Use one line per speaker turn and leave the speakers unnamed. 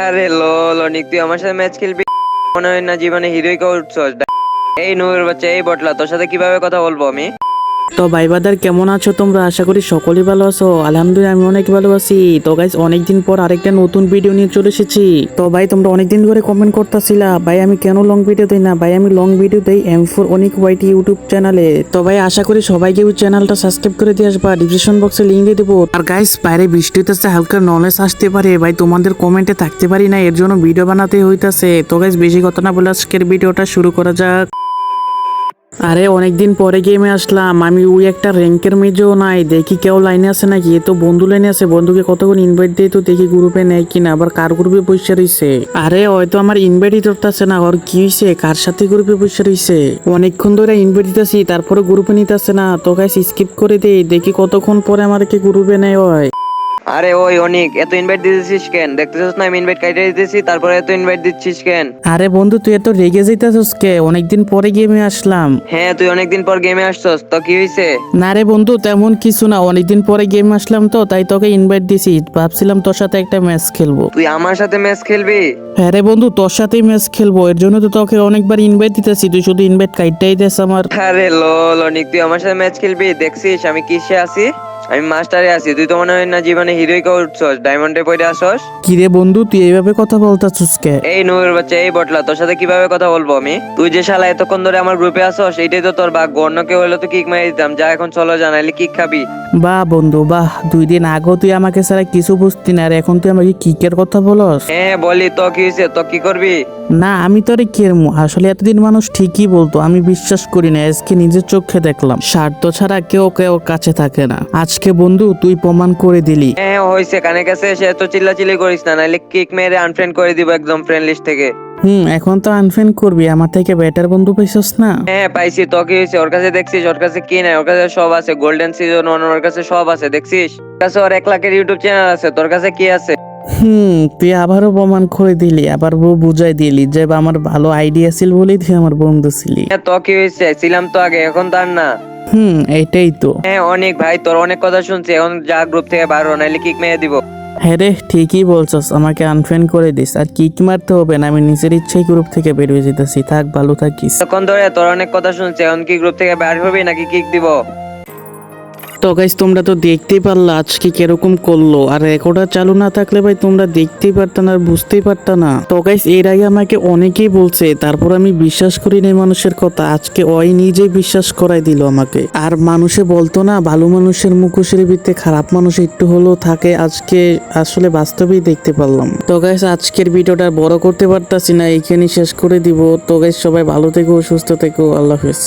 আরে লল অনিক, তুই আমার সাথে ম্যাচ খেলবি? মনে হয় না জীবনে হিরোই কে উঠছস। এই নূরের বাচ্চা, এই বটলা, তোর সাথে কিভাবে কথা বলবো আমি?
তো ভাই বাদার কেমন আছো তোমরা? আশা করি সকলেই ভালো আছো। আলহামদুলিল্লাহ আমি অনেক ভালো আছি। তো গাইস অনেকদিন পর আরেকটা নতুন ভিডিও নিয়ে চলে এসেছি। তো ভাই তোমরা অনেকদিন ধরে কমেন্ট করতেছিলা ভাই আমি কেন লং ভিডিও দেই না। ভাই আমি লং ভিডিও দেই M4 অনিক ওয়াইটি ইউটিউব চ্যানেলে। তো ভাই আশা করি সবাইকে ওই চ্যানেলটা সাবস্ক্রাইব করে দিয়ে আসবা, ডিসক্রিপশন বক্সে লিংক দিয়ে দেবো। আর গাইস বাইরে বৃষ্টি হইতেছে, হালকা নলেজ আসতে পারে ভাই, তোমাদের কমেন্টে থাকতে পারি না, এর জন্য ভিডিও বানাতে হইতাছে। তো গাইস বেশি কথা না বলে আজকের ভিডিওটা শুরু করা যাক। আরে অনেকদিন পরে গেমে আসলাম আমি। ওই একটা র্যাঙ্কের মেজও নাই, দেখি কেউ লাইনে আছে নাকি। এ তো বন্ধু লাইনে আছে, বন্ধুকে কতক্ষণ ইনভাইট দিয়ে তো দেখি গ্রুপে নেয় কিনা, আবার কার গ্রুপে বসে রইছে। আরে হয়তো আমার ইনভাইটই ধরতেছে না, ওর কি হইছে, কার সাথে গ্রুপে বসে রইছে। অনেকক্ষণ ধরে ইনভাইট দিতেছি তারপরে গ্রুপে নিতেছে না। তো গাইস স্কিপ করে দেই, দেখি কতক্ষণ পরে আমাদেরকে গ্রুপে নেয় হয়।
আরে ওই অনিক, এত ইনভাইট দিতেছিস কেন? দেখতেছিস না আমি ইনভাইট কাইটে দিতেছি, তারপরে এত ইনভাইট দিচ্ছিস কেন?
আরে বন্ধু তুই এত রেগে যাইতেছিস কে? অনেকদিন পরে গেমে আসলাম।
হ্যাঁ, তুই অনেকদিন পর গেমে আসছস, তো কি হইছে?
না রে বন্ধু তেমন কিছু না, অনেকদিন পরে গেম আসলাম তো তাই তোকে ইনভাইট দিছি, ভাবছিলাম তোর সাথে একটা ম্যাচ খেলবো।
তুই আমার সাথে ম্যাচ খেলবি?
হ্যাঁ রে বন্ধু তোর সাথেই ম্যাচ খেলবো, এর জন্য তো তোকে অনেকবার ইনভাইট দিতেছি, তুই শুধু ইনভাইট কাইটাই দেস আমার।
আরে লল অনিক, তুই আমার সাথে ম্যাচ খেলবি? দেখছিস আমি কিসে আছি? আমি মাস্টারে আছি। তুই তো মনে হয় না জীবনে হিরোই কে উঠছস, ডায়মন্ডে পড়ে আসছস।
কি রে বন্ধু তুই এইভাবে কথা বলতাছিস কে?
এই নূরের বাচ্চা, এই বটলা, তোর সাথে কিভাবে কথা বলবো আমি? তুই যে শালা এতক্ষণ ধরে আমার গ্রুপে আসছস, এইটাই তো তোর ভাগ্য। অন্য কেউ হলে তো কিক মেরে দিতাম। যা এখন চলো, জানাইলে কিক খাবি।
বাহ বন্ধু বাহ, 2 দিন আগেও তুই আমাকে ছাড়া কিছু বুঝতি না, আর এখন তুই আমাকে কিকের কথা বলস?
হ্যাঁ বলি, তো কি হয়েছে? তো কি করবি?
না আমি তোরে কেরমু, আসলে এতদিন মানুষ ঠিকই বলতো, আমি বিশ্বাস করি না, আজকে নিজের চোখে দেখলাম স্বার্থ ছাড়া কেউ কেউ কাছে থাকে না। আজকে বন্ধু তুই প্রমাণ করে দিলি।
হ্যাঁ হয়েছে, কানে কাছে সে তো চিল্লাচিল্লি করিস না, নাইলে কিক মেরে আনফ্রেন্ড করে দিব একদম ফ্রেন্ড লিস্ট থেকে।
এখন তো আনফ্রেন্ড করবি, আমার থেকে বেটার বন্ধু পাইছস না।
হ্যাঁ পাইছি, তো কি হয়েছে? ওর কাছে দেখছিস, ওর কাছে কি নাই? ওর কাছে সব আছে, গোল্ডেন সিজন 1 ওর কাছে সব আছে, দেখছিস? ওর কাছে ওর 1 লাখের ইউটিউব চ্যানেল আছে, তোর কাছে কি আছে?
তুই আবারও প্রমাণ করে দিলি, আবার বুঝাই দিলি যে আমার ভালো আইডিয়া ছিল বলেই তুই আমার বন্ধু ছিলি।
হ্যাঁ, তো কি হয়েছে? ছিলাম তো আগে, এখন তো আর না।
এইটাই তো।
হ্যাঁ অনেক ভাই, তোর অনেক কথা শুনছি, এখন যা গ্রুপ থেকে বার হ, নাইলে কিক মেরে দিব।
হ্যাঁ রে ঠিকই বলছস, আমাকে আনফ্রেন্ড করে দিস, আর কিক মারতে হবে না, আমি নিজের ইচ্ছাই গ্রুপ থেকে বের হয়ে যেতেছি। থাক ভালো থাকিস।
তখন ধরে তোর অনেক কথা শুনছি, এখন কি গ্রুপ থেকে বার হবি নাকি কিক দিব?
তো গাইস তোমরা তো দেখতেই পারলা আজকে কিরকম করলো, আর রেকর্ডার চালু না থাকলে ভাই তোমরা দেখতেই পারতা না আর বুঝতেই পারতা না। তো গাইস এর আগে আমাকে অনেকেই বলছে, তারপর আমি বিশ্বাস করি না মানুষের কথা, আজকে ওই নিজেই বিশ্বাস করাই দিল আমাকে। আর মানুষে বলতো না ভালো মানুষের মুখোশের ভিতরে খারাপ মানুষ একটু হলেও থাকে, আজকে আসলে বাস্তবেই দেখতে পারলাম। তো গাইস আজকের ভিডিওটা বড় করতে পারতাছি না, এইখানেই শেষ করে দিব। তো গাইস সবাই ভালো থেকো, সুস্থ থেকো, আল্লাহ হাফেজ।